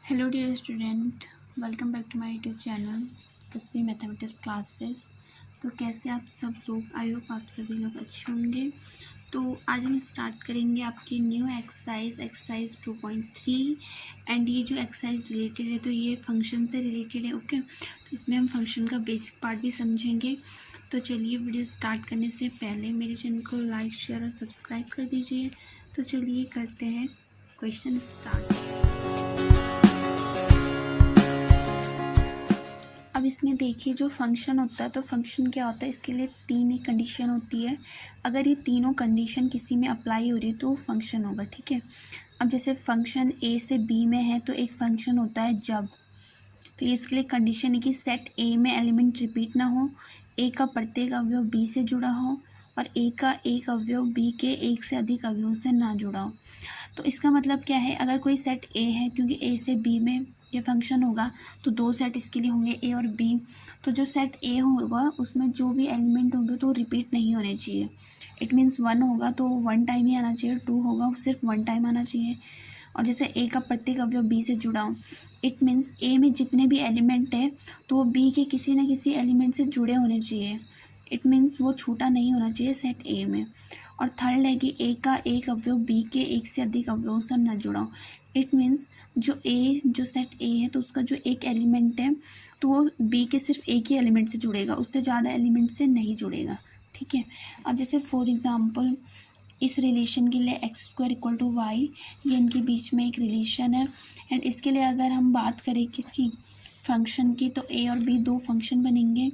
Hello dear student, welcome back to my YouTube channel तस्वीर mathematics classes. तो कैसे आप सब लोग? आई होप आप सभी लोग अच्छे होंगे। तो आज हम स्टार्ट करेंगे आपकी न्यू एक्सरसाइज 2.3 एंड ये जो एक्सरसाइज रिलेटेड है तो ये फंक्शन से रिलेटेड है। ओके, तो इसमें हम फंक्शन का बेसिक पार्ट भी समझेंगे। तो चलिए वीडियो स्टार्ट करने से पहले मेरे चैनल को लाइक, शेयर और सब्सक्राइब कर दीजिए। तो चलिए करते हैं क्वेश्चन स्टार्ट। अब इसमें देखिए जो फंक्शन होता है तो फंक्शन क्या होता है, इसके लिए तीन ही कंडीशन होती है। अगर ये तीनों कंडीशन किसी में अप्लाई हो रही है तो वो फंक्शन होगा। ठीक है, अब जैसे फंक्शन ए से बी में है तो एक फंक्शन होता है जब। तो ये इसके लिए कंडीशन है कि सेट ए में एलिमेंट रिपीट ना हो, ए का प्रत्येक अवयव बी से जुड़ा हो और ए का एक अवयव बी के एक से अधिक अवयवों से ना जुड़ा हो। तो इसका मतलब क्या है, अगर कोई सेट ए है, क्योंकि ए से बी में ये फंक्शन होगा तो दो सेट इसके लिए होंगे ए और बी। तो जो सेट ए होगा उसमें जो भी एलिमेंट होंगे तो रिपीट नहीं होने चाहिए। इट मीन्स 1 होगा तो 1 टाइम ही आना चाहिए, 2 होगा सिर्फ 1 टाइम आना चाहिए। और जैसे ए का प्रत्येक अवयव बी से जुड़ा हो, इट मीन्स ए में जितने भी एलिमेंट है तो वो बी के किसी न किसी एलिमेंट से जुड़े होने चाहिए। इट मीन्स वो छूटा नहीं होना चाहिए सेट ए में। और थर्ड है कि ए का एक अवयव बी के एक से अधिक अवयवों से न जुड़ा हो। इट मीन्स जो सेट ए है तो उसका जो एक एलिमेंट है तो वो बी के सिर्फ एक ही एलिमेंट से जुड़ेगा, उससे ज़्यादा एलिमेंट से नहीं जुड़ेगा। ठीक है, अब जैसे फॉर एग्ज़ाम्पल इस रिलेशन के लिए x² = y, ये इनके बीच में एक रिलेशन है। एंड इसके लिए अगर हम बात करें किसकी, फंक्शन की, तो a और b दो फंक्शन बनेंगे।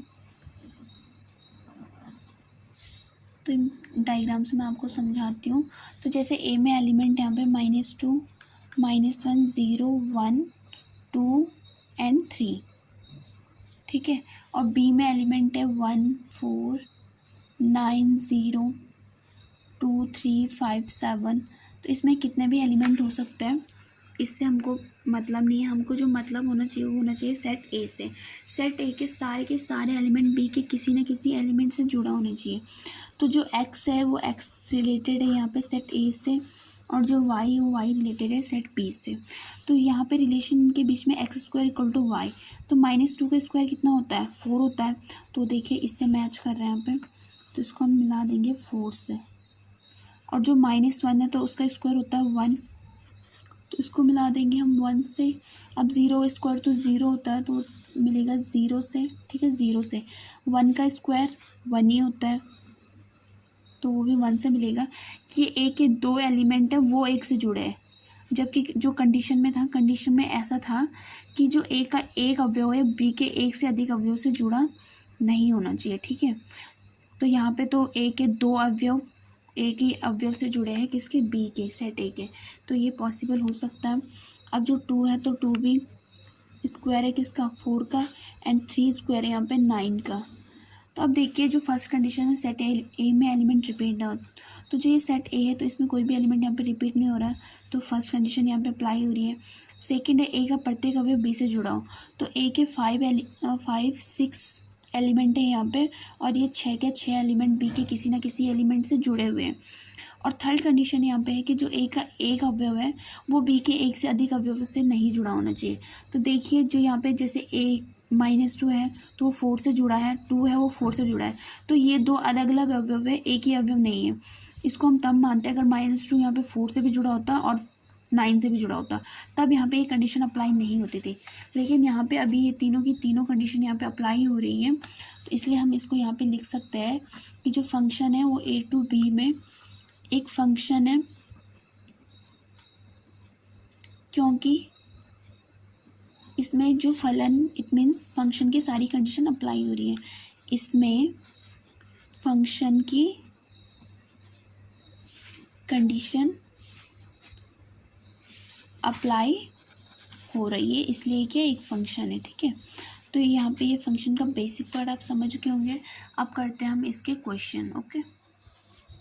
तो इन डायग्राम से मैं आपको समझाती हूँ। तो जैसे a में एलिमेंट यहाँ पे -2, -1, 0, 1, 2 एंड 3। ठीक है, और b में एलिमेंट है 1, 4, 9, 0, 2, 3, 5, 7। तो इसमें कितने भी एलिमेंट हो सकते हैं, इससे हमको मतलब नहीं है। हमको जो मतलब होना चाहिए वो होना चाहिए सेट ए से। सेट ए के सारे एलिमेंट बी के किसी न किसी एलिमेंट से जुड़ा होना चाहिए। तो जो एक्स है वो एक्स रिलेटेड है यहाँ पे सेट ए से, और जो वाई है वो वाई रिलेटेड है सेट बी से। तो यहाँ पे रिलेशन के बीच में x² = y। तो -2 का स्क्वायर कितना होता है, 4 होता है। तो देखिए इससे मैच कर रहे हैं यहाँ पे, तो इसको हम मिला देंगे 4 से। और जो -1 है तो उसका स्क्वायर होता है 1, तो इसको मिला देंगे हम 1 से। अब 0² तो 0 होता है तो मिलेगा 0 से। ठीक है, 0 से 1 का स्क्वायर 1 ही होता है तो वो भी 1 से मिलेगा। कि ए के दो एलिमेंट है वो एक से जुड़े हैं, जबकि जो कंडीशन में था, कंडीशन में ऐसा था कि जो ए का एक अवयव है बी के एक से अधिक अवयव से जुड़ा नहीं होना चाहिए। ठीक है, तो यहाँ पे तो ए के दो अवयव एक ही अवयव से जुड़े हैं, किसके, बी के, सेट ए के। तो ये पॉसिबल हो सकता है। अब जो 2 है तो 2 भी स्क्वायर है किसका, 4 का, एंड 3 स्क्वायर है यहाँ पे 9 का। तो अब देखिए जो फर्स्ट कंडीशन है सेट ए में एलिमेंट रिपीट ना हो, तो जो ये सेट ए है तो इसमें कोई भी एलिमेंट यहाँ पे रिपीट नहीं हो रहा है, तो फर्स्ट कंडीशन यहाँ पे अप्लाई हो रही है। सेकंड है ए का प्रत्येक अवयव बी से जुड़ा हो, तो ए के 6 एलिमेंट है यहाँ पे, और ये 6 के 6 एलिमेंट बी के किसी ना किसी एलिमेंट से जुड़े हुए हैं। और थर्ड कंडीशन यहाँ पे है कि जो ए का एक अवयव है वो बी के एक से अधिक अवयवों से नहीं जुड़ा होना चाहिए। तो देखिए जो यहाँ पे जैसे ए -2 है तो वो 4 से जुड़ा है, 2 है वो 4 से जुड़ा है, तो ये दो अलग अलग अवयव है, एक ही अवयव नहीं है। इसको हम तब मानते हैं अगर -2 यहाँ पे 4 से भी जुड़ा होता और 9 से भी जुड़ा होता, तब यहाँ पे ये कंडीशन अप्लाई नहीं होती थी। लेकिन यहाँ पे अभी ये तीनों की तीनों कंडीशन यहाँ पे अप्लाई हो रही है, तो इसलिए हम इसको यहाँ पे लिख सकते हैं कि जो फंक्शन है वो A to B में एक फंक्शन है, क्योंकि इसमें जो फलन, इट मीन्स फंक्शन की सारी कंडीशन अप्लाई हो रही है। इसमें फंक्शन की कंडीशन अप्लाई हो रही है, इसलिए क्या एक फंक्शन है। ठीक है, तो यहाँ पे ये फंक्शन का बेसिक पार्ट आप समझ गए होंगे। अब करते हैं हम इसके क्वेश्चन। ओके,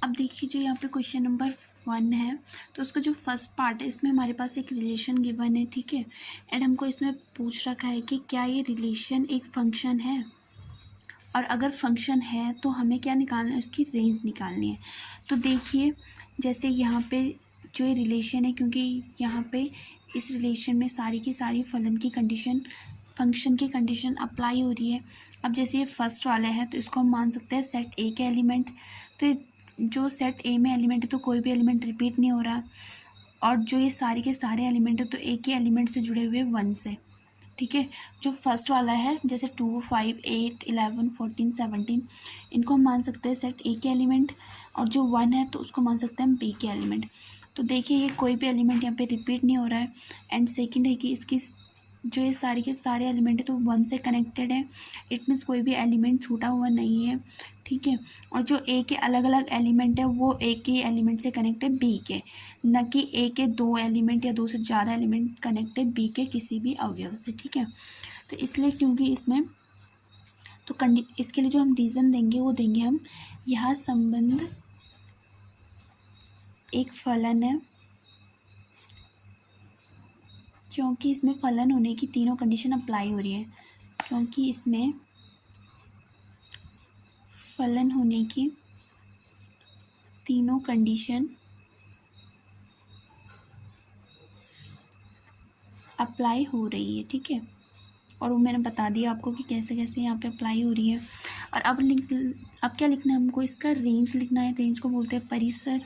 अब देखिए जो यहाँ पे क्वेश्चन नंबर 1 है तो उसका जो फर्स्ट पार्ट है इसमें हमारे पास एक रिलेशन गिवन है। ठीक है, एंड हमको इसमें पूछ रखा है कि क्या ये रिलेशन एक फंक्शन है, और अगर फंक्शन है तो हमें क्या निकालना है, उसकी रेंज निकालनी है। तो देखिए जैसे यहाँ पे जो ये रिलेशन है, क्योंकि यहाँ पे इस रिलेशन में सारी की सारी फंक्शन की कंडीशन अप्लाई हो रही है। अब जैसे ये फर्स्ट वाला है तो इसको हम मान सकते हैं सेट ए के एलिमेंट। तो जो सेट ए में एलिमेंट है तो कोई भी एलिमेंट रिपीट नहीं हो रहा, और जो ये सारे के सारे एलिमेंट है तो एक ही एलिमेंट से जुड़े हुए 1 से, ठीक है। जो फर्स्ट वाला है जैसे 2, 5, 8, 11, 14, 17, इनको हम मान सकते हैं सेट ए के एलिमेंट, और जो 1 है तो उसको मान सकते हैं हम बी के एलिमेंट। तो देखिए ये कोई भी एलिमेंट यहाँ पे रिपीट नहीं हो रहा है। एंड सेकंड है कि इसकी जो ये सारे के सारे एलिमेंट है तो 1 से कनेक्टेड है। इट मीन्स कोई भी एलिमेंट छूटा हुआ नहीं है, ठीक है। और जो ए के अलग अलग एलिमेंट है वो ए के एलिमेंट से कनेक्ट है बी के, न कि ए के 2 एलिमेंट या 2 से ज़्यादा एलिमेंट कनेक्ट है बी के किसी भी अवयव से, ठीक है। तो इसलिए क्योंकि इसमें तो इसके लिए जो हम रीज़न देंगे वो देंगे हम, यह संबंध एक फलन है क्योंकि इसमें फलन होने की तीनों कंडीशन अप्लाई हो रही है, क्योंकि इसमें फलन होने की तीनों कंडीशन अप्लाई हो रही है, ठीक है। और वो मैंने बता दिया आपको कि कैसे कैसे यहाँ पे अप्लाई हो रही है। और अब क्या लिखना है हमको, इसका रेंज लिखना है। रेंज को बोलते हैं परिसर।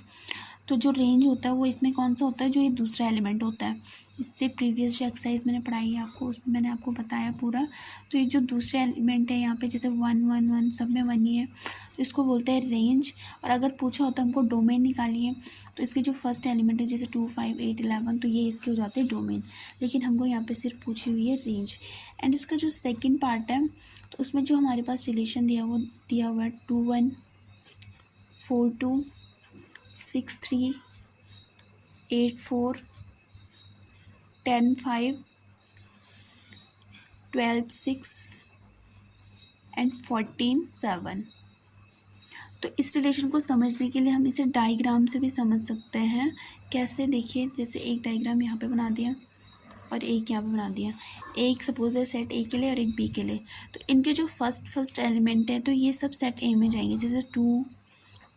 तो जो रेंज होता है वो इसमें कौन सा होता है, जो ये दूसरा एलिमेंट होता है। इससे प्रीवियस जो एक्सरसाइज मैंने पढ़ाई है आपको, उसमें मैंने आपको बताया पूरा। तो ये जो दूसरे एलिमेंट है यहाँ पे जैसे 1, 1, 1 सब में 1 ही है, तो इसको बोलते हैं रेंज। और अगर पूछा होता है हमको डोमेन निकालिए, तो इसके जो फर्स्ट एलिमेंट है जैसे 2, 5, 8, 11, तो ये इसके हो जाते हैं डोमेन। लेकिन हमको यहाँ पे सिर्फ पूछी हुई है रेंज। एंड इसका जो सेकेंड पार्ट है तो उसमें जो हमारे पास रिलेशन दिया हुआ है 2, 1, 4, 2, 6, 3, 8, 4, 10, 5, 12, 6 एंड 14, 7। तो इस रिलेशन को समझने के लिए हम इसे डायग्राम से भी समझ सकते हैं। कैसे, देखिए जैसे एक डायग्राम यहाँ पे बना दिया और एक यहाँ पे बना दिया। एक सपोज है सेट ए के लिए और एक बी के लिए। तो इनके जो फर्स्ट एलिमेंट है तो ये सब सेट ए में जाएंगे, जैसे 2,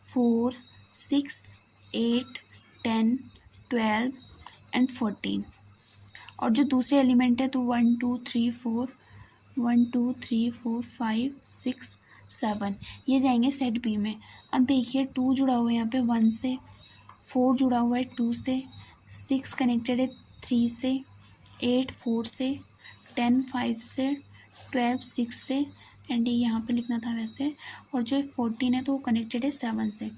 4, 6, 8, 10, 12 एंड 14। और जो दूसरे एलिमेंट है तो 1, 2, 3, 4, 1, 2, 3, 4, 5, 6, 7 ये जाएंगे सेट बी में। अब देखिए 2 जुड़ा हुआ है यहाँ पे 1 से, 4 जुड़ा हुआ है 2 से, 6 कनेक्टेड है 3 से, 8 4 से, 10 5 से, 12 6 से, एंड ये यहाँ पे लिखना था वैसे। और जो 14 है तो वो कनेक्टेड है 7 से।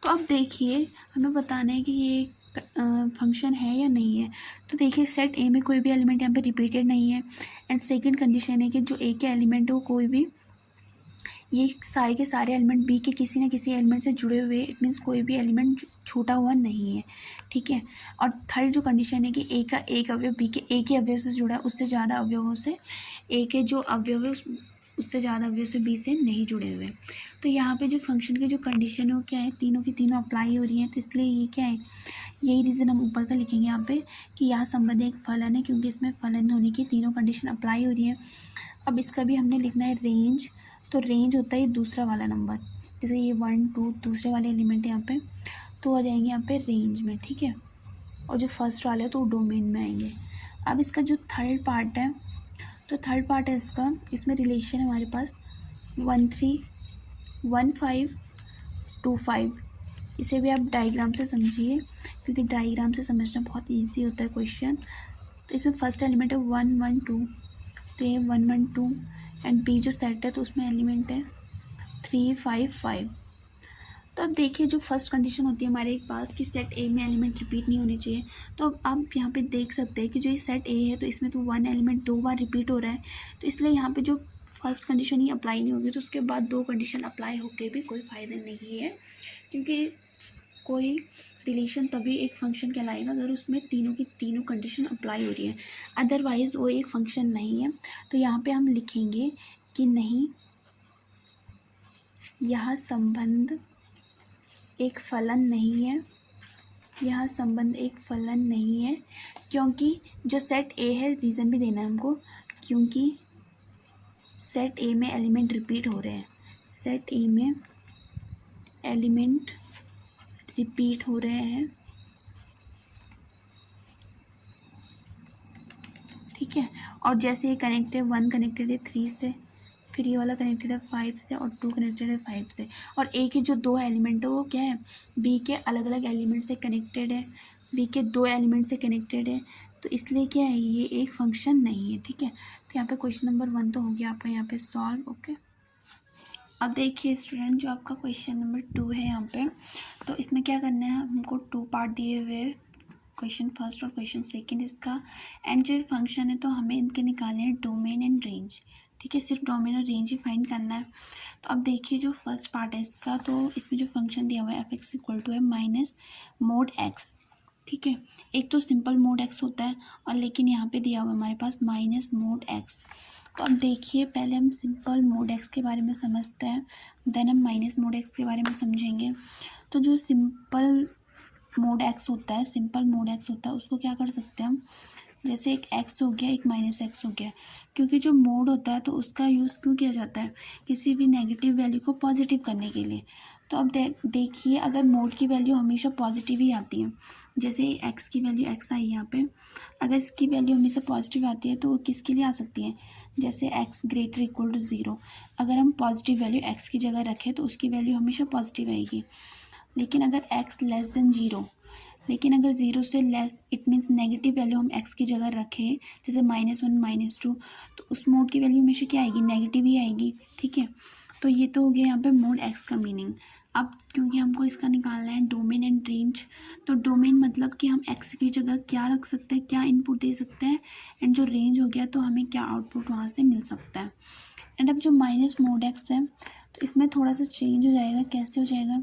तो अब देखिए हमें बताना है कि ये फंक्शन है या नहीं है। तो देखिए सेट ए में कोई भी एलिमेंट यहाँ पे रिपीटेड नहीं है। एंड सेकंड कंडीशन है कि जो ए के एलिमेंट है वो कोई भी, ये सारे के सारे एलिमेंट बी के किसी न किसी एलिमेंट से जुड़े हुए, इट मीन्स कोई भी एलिमेंट छूटा हुआ नहीं है, ठीक है। और थर्ड जो कंडीशन है कि ए का एक अवयव बी के एक ही अवयव से जुड़ा है, उससे ज़्यादा अवयवों से ए के जो अवयव है उससे ज़्यादा अवयव से बी से नहीं जुड़े हुए। तो यहाँ पे जो फंक्शन की जो कंडीशन है वो क्या है, तीनों की तीनों अप्लाई हो रही हैं। तो इसलिए ये क्या है, यही रीज़न हम ऊपर का लिखेंगे यहाँ पे कि यह संबंध एक फलन है क्योंकि इसमें फलन होने की तीनों कंडीशन अप्लाई हो रही है। अब इसका भी हमने लिखना है रेंज। तो रेंज होता है दूसरा वाला नंबर, जैसे ये 1, 2 दूसरे वाले एलिमेंट है यहाँ पे, तो आ जाएंगे यहाँ पे रेंज में, ठीक है। और जो फर्स्ट वाला है तो वो डोमेन में आएंगे। अब इसका जो थर्ड पार्ट है, तो थर्ड पार्ट है इसका, इसमें रिलेशन है हमारे पास 1, 3, 1, 5, 2, 5। इसे भी आप डायग्राम से समझिए क्योंकि डायग्राम से समझना बहुत ईजी होता है क्वेश्चन। तो इसमें फर्स्ट एलिमेंट है 1, 1, 2, तो ये 1, 1, 2 एंड बी जो सेट है तो उसमें एलिमेंट है 3, 5, 5। तो अब देखिए जो फर्स्ट कंडीशन होती है हमारे पास कि सेट ए में एलिमेंट रिपीट नहीं होने चाहिए। तो अब आप यहाँ पे देख सकते हैं कि जो ये सेट ए है तो इसमें तो 1 एलिमेंट 2 बार रिपीट हो रहा है, तो इसलिए यहाँ पे जो फर्स्ट कंडीशन ही अप्लाई नहीं होगी तो उसके बाद 2 कंडीशन अप्लाई होके भी कोई फ़ायदा नहीं है, क्योंकि कोई रिलेशन तभी एक फंक्शन कहलाएगा अगर उसमें तीनों की तीनों कंडीशन अप्लाई हो रही है, अदरवाइज़ वो एक फंक्शन नहीं है। तो यहाँ पे हम लिखेंगे कि नहीं, यह संबंध एक फलन नहीं है, यह संबंध एक फलन नहीं है क्योंकि जो सेट ए है, रीज़न भी देना है हमको, क्योंकि सेट ए में एलिमेंट रिपीट हो रहे हैं, सेट ए में एलिमेंट रिपीट हो रहे हैं ठीक है। और जैसे ये कनेक्टेड 1 कनेक्टेड है 3 से, फिर ये वाला कनेक्टेड है 5 से, और 2 कनेक्टेड है 5 से, और ए के जो 2 एलिमेंट है वो क्या है, बी के अलग अलग एलिमेंट से कनेक्टेड है, बी के 2 एलिमेंट से कनेक्टेड है, तो इसलिए क्या है, ये एक फंक्शन नहीं है। ठीक है, तो यहाँ पे क्वेश्चन नंबर 1 तो हो गया आपका यहाँ पे सॉल्व। ओके, अब देखिए स्टूडेंट, जो आपका क्वेश्चन नंबर 2 है यहाँ पे, तो इसमें क्या करना है, हमको 2 पार्ट दिए हुए हैं, क्वेश्चन फर्स्ट और क्वेश्चन सेकंड इसका, एंड जो फंक्शन है तो हमें इनके निकालने हैं डोमेन एंड रेंज। ठीक है, सिर्फ डोमेन और रेंज ही फाइंड करना है। तो अब देखिए जो फर्स्ट पार्ट है इसका, तो इसमें जो फंक्शन दिया हुआ है f(x) इक्वल टू है माइनस मोड x। ठीक है, एक तो सिंपल मोड x होता है, और लेकिन यहाँ पे दिया हुआ है हमारे पास माइनस मोड x। तो अब देखिए, पहले हम सिंपल मोड x के बारे में समझते हैं, देन हम माइनस मोड x के बारे में समझेंगे। तो जो सिंपल मोड x होता है, सिंपल मोड x होता है, उसको क्या कर सकते हैं हम, जैसे एक x हो गया, एक माइनस x हो गया, क्योंकि जो मोड होता है तो उसका यूज़ क्यों किया जाता है, किसी भी नेगेटिव वैल्यू को पॉजिटिव करने के लिए। तो अब देखिए, अगर मोड की वैल्यू हमेशा पॉजिटिव ही आती है, जैसे x की वैल्यू x आई यहाँ पे, अगर इसकी वैल्यू हमेशा पॉजिटिव आती है तो वो किसके लिए आ सकती है, जैसे x ग्रेटर इक्वल टू 0, अगर हम पॉजिटिव वैल्यू x की जगह रखें तो उसकी वैल्यू हमेशा पॉजिटिव आएगी। लेकिन अगर x लेस देन 0, लेकिन अगर 0 से less, it means negative value हम x की जगह रखें, जैसे -1 -2, तो उस मोड की वैल्यू हमेशा क्या आएगी, नेगेटिव ही आएगी। ठीक है, तो ये तो हो गया यहाँ पे मोड x का मीनिंग। अब क्योंकि हमको इसका निकालना है डोमेन एंड रेंज, तो डोमेन मतलब कि हम x की जगह क्या रख सकते हैं, क्या इनपुट दे सकते हैं, एंड जो रेंज हो गया तो हमें क्या आउटपुट वहाँ से मिल सकता है। एंड अब जो माइनस मोड x है, तो इसमें थोड़ा सा चेंज हो जाएगा, कैसे हो जाएगा,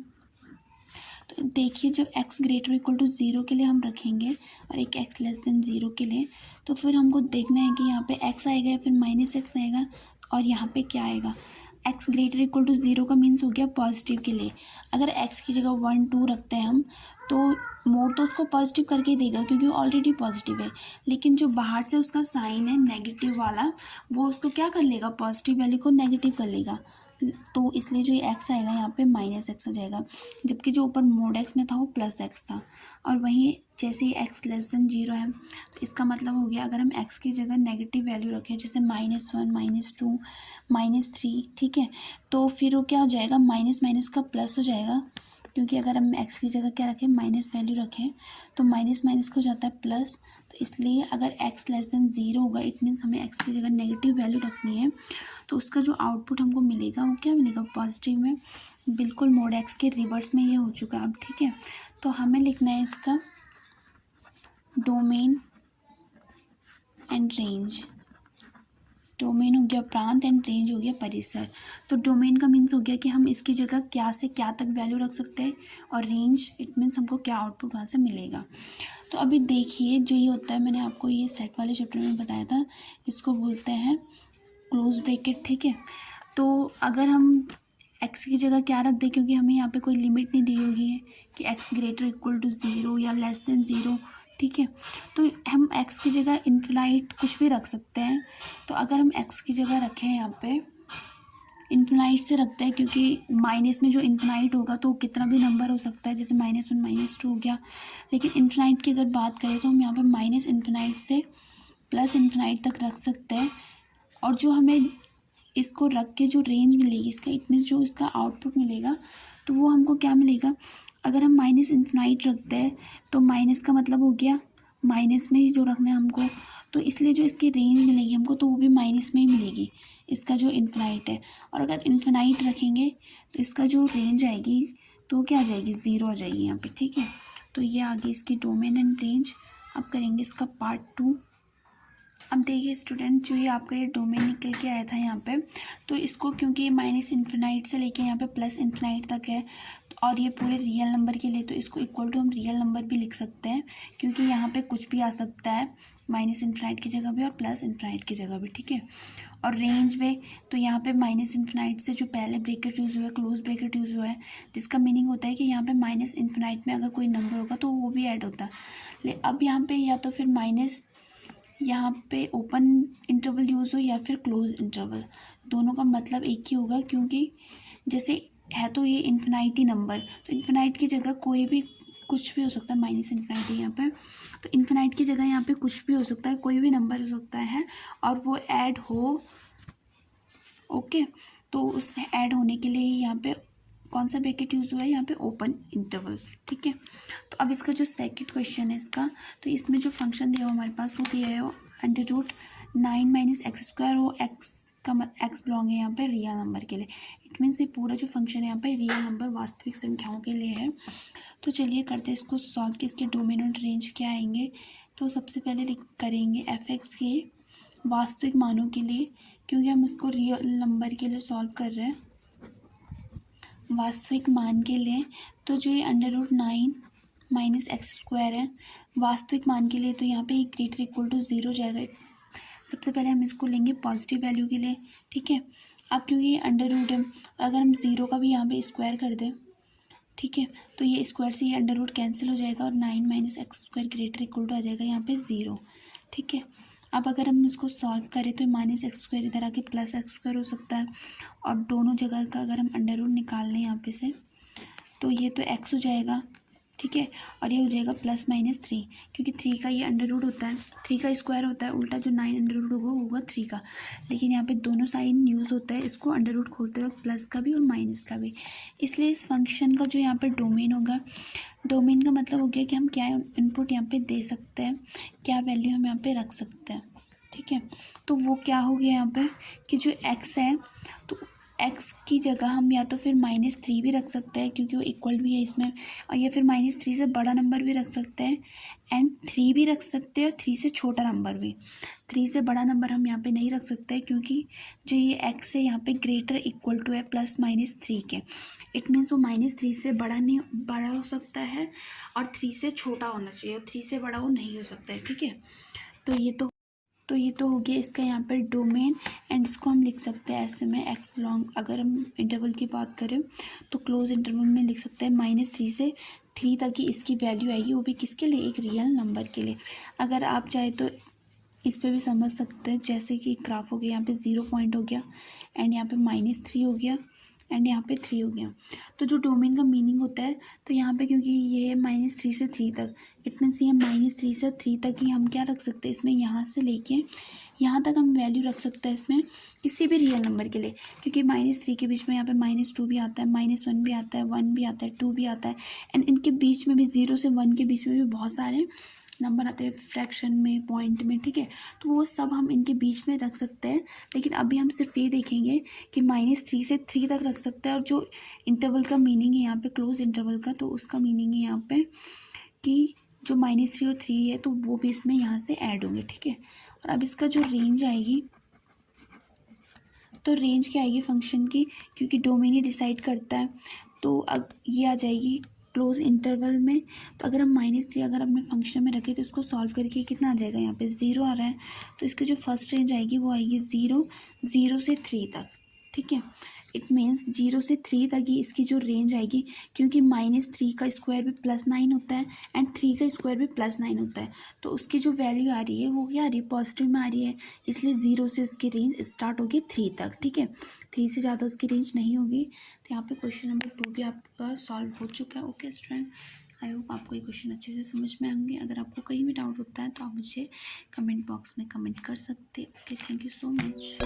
तो देखिए जब x ग्रेटर इक्वल टू 0 के लिए हम रखेंगे और एक x लेस देन 0 के लिए, तो फिर हमको देखना है कि यहाँ पे x आएगा या फिर माइनस x आएगा, और यहाँ पे क्या आएगा। x ग्रेटर इक्वल टू 0 का मीन्स हो गया पॉजिटिव के लिए, अगर x की जगह 1 2 रखते हैं हम, तो मोड तो उसको पॉजिटिव करके ही देगा क्योंकि वो ऑलरेडी पॉजिटिव है, लेकिन जो बाहर से उसका साइन है नेगेटिव वाला, वो उसको क्या कर लेगा, पॉजिटिव वैल्यू को नेगेटिव कर लेगा, तो इसलिए जो ये x आएगा यहाँ पे माइनस x आ जाएगा, जबकि जो ऊपर मोड x में था वो प्लस x था। और वहीं जैसे ही x लेस देन 0 है, तो इसका मतलब हो गया, अगर हम x की जगह नेगेटिव वैल्यू रखें, जैसे -1 -2 -3, ठीक है, तो फिर वो क्या हो जाएगा, माइनस माइनस का प्लस हो जाएगा, क्योंकि अगर हम x की जगह क्या रखें, माइनस वैल्यू रखें, तो माइनस माइनस को जाता है प्लस। तो इसलिए अगर x लेस देन 0 होगा, इट मीन्स हमें x की जगह नेगेटिव वैल्यू रखनी है, तो उसका जो आउटपुट हमको मिलेगा वो क्या मिलेगा, पॉजिटिव में। बिल्कुल मोड x के रिवर्स में ये हो चुका है अब। ठीक है, तो हमें लिखना है इसका डोमेन एंड रेंज। डोमेन हो गया प्रांत एंड रेंज हो गया परिसर। तो डोमेन का मीन्स हो गया कि हम इसकी जगह क्या से क्या तक वैल्यू रख सकते हैं, और रेंज इट मीन्स हमको क्या आउटपुट वहाँ से मिलेगा। तो अभी देखिए, जो ये होता है, मैंने आपको ये सेट वाले चैप्टर में बताया था, इसको बोलते हैं क्लोज ब्रैकेट। ठीक है, तो अगर हम x की जगह क्या रख दें, क्योंकि हमें यहाँ पे कोई लिमिट नहीं दी हुई है कि x ग्रेटर इक्वल टू 0 या लेस देन 0। ठीक है, तो हम x की जगह इन्फिनाइट कुछ भी रख सकते हैं। तो अगर हम x की जगह रखें यहाँ पे इन्फिनाइट से रखते हैं, क्योंकि माइनस में जो इन्फिनाइट होगा तो कितना भी नंबर हो सकता है, जैसे -1 -2 हो गया। लेकिन इन्फिनाइट की अगर बात करें तो हम यहाँ पे माइनस इन्फिनाइट से प्लस इन्फिनाइट तक रख सकते हैं, और जो हमें इसको रख के जो रेंज मिलेगी इसका, इट मीन्स जो इसका आउटपुट मिलेगा, तो वो हमको क्या मिलेगा, अगर हम माइनस इन्फिनाइट रखते हैं तो माइनस का मतलब हो गया माइनस में ही जो रखना है हमको, तो इसलिए जो इसकी रेंज मिलेगी हमको तो वो भी माइनस में ही मिलेगी, इसका जो इन्फिनाइट है। और अगर इन्फिनाइट रखेंगे तो इसका जो रेंज आएगी तो क्या आ जाएगी, 0 आ जाएगी यहाँ पे। ठीक है, तो ये आ गई इसकी डोमेन एंड रेंज। अब करेंगे इसका पार्ट 2। अब देखिए स्टूडेंट, जो ये आपका ये डोमेन निकल के आया था यहाँ पे, तो इसको क्योंकि माइनस इन्फिनाइट से लेके यहाँ पे प्लस इन्फिनाइट तक है, और ये पूरे रियल नंबर के लिए, तो इसको इक्वल टू हम रियल नंबर भी लिख सकते हैं, क्योंकि यहाँ पे कुछ भी आ सकता है, माइनस इन्फिनाइट की जगह भी और प्लस इन्फिनाइट की जगह भी। ठीक है, और रेंज में तो यहाँ पे माइनस इन्फिनाइट से जो पहले ब्रैकेट यूज़ हुआ है, क्लोज ब्रैकेट यूज़ हुआ है, जिसका मीनिंग होता है कि यहाँ पे माइनस इन्फिनाइट में अगर कोई नंबर होगा तो वो भी ऐड होता है। अब यहाँ पे या तो फिर माइनस, यहाँ पे ओपन इंटरवल यूज़ हो या फिर क्लोज इंटरवल, दोनों का मतलब एक ही होगा, क्योंकि जैसे है तो ये इन्फिनाइटी नंबर, तो इन्फिनाइट की जगह कुछ भी हो सकता है, माइनस इन्फिनिटी यहाँ पे, तो इन्फिनाइट की जगह यहाँ पे कुछ भी हो सकता है, कोई भी नंबर हो सकता है और वो ऐड हो। ओके, तो उस ऐड होने के लिए यहाँ पे कौन सा ब्रैकेट यूज़ हुआ है, यहाँ पे ओपन इंटरवल। ठीक है, तो अब इसका जो सेकंड क्वेश्चन है इसका, तो इसमें जो फंक्शन दिया हुआ हमारे पास वो दिया है √9 - x² हो, एक्स बिलोंग है यहाँ पे रियल नंबर के लिए। इट मीन्स ये पूरा जो फंक्शन है यहाँ पे रियल नंबर वास्तविक संख्याओं के लिए है। तो चलिए करते हैं इसको सॉल्व कि इसके डोमेन और रेंज क्या आएंगे। तो सबसे पहले करेंगे f(x) के वास्तविक मानों के लिए, क्योंकि हम इसको रियल नंबर के लिए सॉल्व कर रहे हैं, वास्तविक मान के लिए। तो जो ये √9 - x² है वास्तविक मान के लिए, तो यहाँ पे ग्रेटर इक्वल टू 0 जाएगा। सबसे पहले हम इसको लेंगे पॉजिटिव वैल्यू के लिए। ठीक है, अब क्योंकि ये अंडर रूट है, और अगर हम 0 का भी यहाँ पे स्क्वायर कर दें, ठीक है, तो ये स्क्वायर से ये अंडर रूट कैंसिल हो जाएगा और 9 - x² ग्रेटर इक्वल टू आ जाएगा यहाँ पे 0। ठीक है, अब अगर हम इसको सॉल्व करें तो -x² इधर आके +x² हो सकता है, और दोनों जगह का अगर हम अंडर रूट निकाल लें यहाँ पे से, तो ये तो x हो जाएगा। ठीक है, और ये हो जाएगा +-3, क्योंकि 3 का ये अंडर रूट होता है, 3 का स्क्वायर होता है, उल्टा जो 9 अंडर रूट होगा वो होगा 3 का। लेकिन यहाँ पे दोनों साइन यूज़ होता है इसको अंडर रूट खोलते वक्त, प्लस का भी और माइनस का भी। इसलिए इस फंक्शन का जो यहाँ पे डोमेन होगा, डोमेन का मतलब हो गया कि हम क्या इनपुट यहाँ पे दे सकते हैं, क्या वैल्यू हम यहाँ पे रख सकते हैं। ठीक है, तो वो क्या हो गया यहाँ पे कि जो x है, तो x की जगह हम या तो फिर -3 भी रख सकते हैं, क्योंकि वो इक्वल भी है इसमें, और या फिर -3 से बड़ा नंबर भी रख सकते हैं, एंड 3 भी रख सकते हैं, और 3 से छोटा नंबर भी। 3 से बड़ा नंबर हम यहाँ पे नहीं रख सकते, क्योंकि जो ये x है यहाँ पे ग्रेटर इक्वल टू है +-3 के। इट मीन्स वो -3 से बड़ा हो सकता है, और 3 से छोटा होना चाहिए, और 3 से बड़ा वो नहीं हो सकता है। ठीक है, तो ये तो हो गया इसका यहाँ पर डोमेन, एंड इसको हम लिख सकते हैं ऐसे में x बिलोंग, अगर हम इंटरवल की बात करें तो क्लोज इंटरवल में लिख सकते हैं -3 से 3 तक की इसकी वैल्यू आएगी, वो भी किसके लिए, एक रियल नंबर के लिए। अगर आप चाहे तो इस पर भी समझ सकते हैं, जैसे कि ग्राफ हो गया, यहाँ पे 0 पॉइंट हो गया, एंड यहाँ पे -3 हो गया, एंड यहाँ पे 3 हो गया। तो जो डोमेन का मीनिंग होता है, तो यहाँ पे क्योंकि ये -3 से 3 तक, इट मीन्स ये -3 से 3 तक ही हम क्या रख सकते हैं इसमें, यहाँ से लेके यहाँ तक हम वैल्यू रख सकते हैं इसमें किसी भी रियल नंबर के लिए, क्योंकि -3 के बीच में यहाँ पे -2 भी आता है, -1 भी आता है, 1 भी आता है, 2 भी आता है, एंड इनके बीच में भी 0 से 1 के बीच में भी बहुत सारे नंबर आते हैं फ्रैक्शन में, पॉइंट में। ठीक है, तो वो सब हम इनके बीच में रख सकते हैं, लेकिन अभी हम सिर्फ ये देखेंगे कि -3 से 3 तक रख सकते हैं। और जो इंटरवल का मीनिंग है यहाँ पे, क्लोज इंटरवल का, तो उसका मीनिंग है यहाँ पे कि जो -3 और 3 है तो वो भी इसमें यहाँ से ऐड होंगे। ठीक है, और अब इसका जो रेंज आएगी, तो रेंज क्या आएगी फंक्शन की, क्योंकि डोमेन ही डिसाइड करता है, तो अब ये आ जाएगी क्लोज इंटरवल में। तो अगर हम -3 अगर अपने फंक्शन में रखें तो इसको सॉल्व करके कितना आ जाएगा, यहाँ पे 0 आ रहा है, तो इसकी जो फर्स्ट रेंज आएगी वो आएगी 0 से 3 तक। ठीक है, इट मीन्स 0 से 3 तक ही इसकी जो रेंज आएगी, क्योंकि -3 का स्क्वायर भी +9 होता है, एंड 3 का स्क्वायर भी +9 होता है, तो उसकी जो वैल्यू आ रही है वो क्या आ रही है, पॉजिटिव में आ रही है, इसलिए 0 से उसकी रेंज स्टार्ट होगी 3 तक। ठीक है, 3 से ज़्यादा उसकी रेंज नहीं होगी। तो यहाँ पे क्वेश्चन नंबर 2 भी आपका सॉल्व हो चुका है। ओके स्टूडेंट, आई होप आपको ये क्वेश्चन अच्छे से समझ में आएंगे। अगर आपको कहीं भी डाउट होता है तो आप मुझे कमेंट बॉक्स में कमेंट कर सकते हैं। Okay, thank you so much.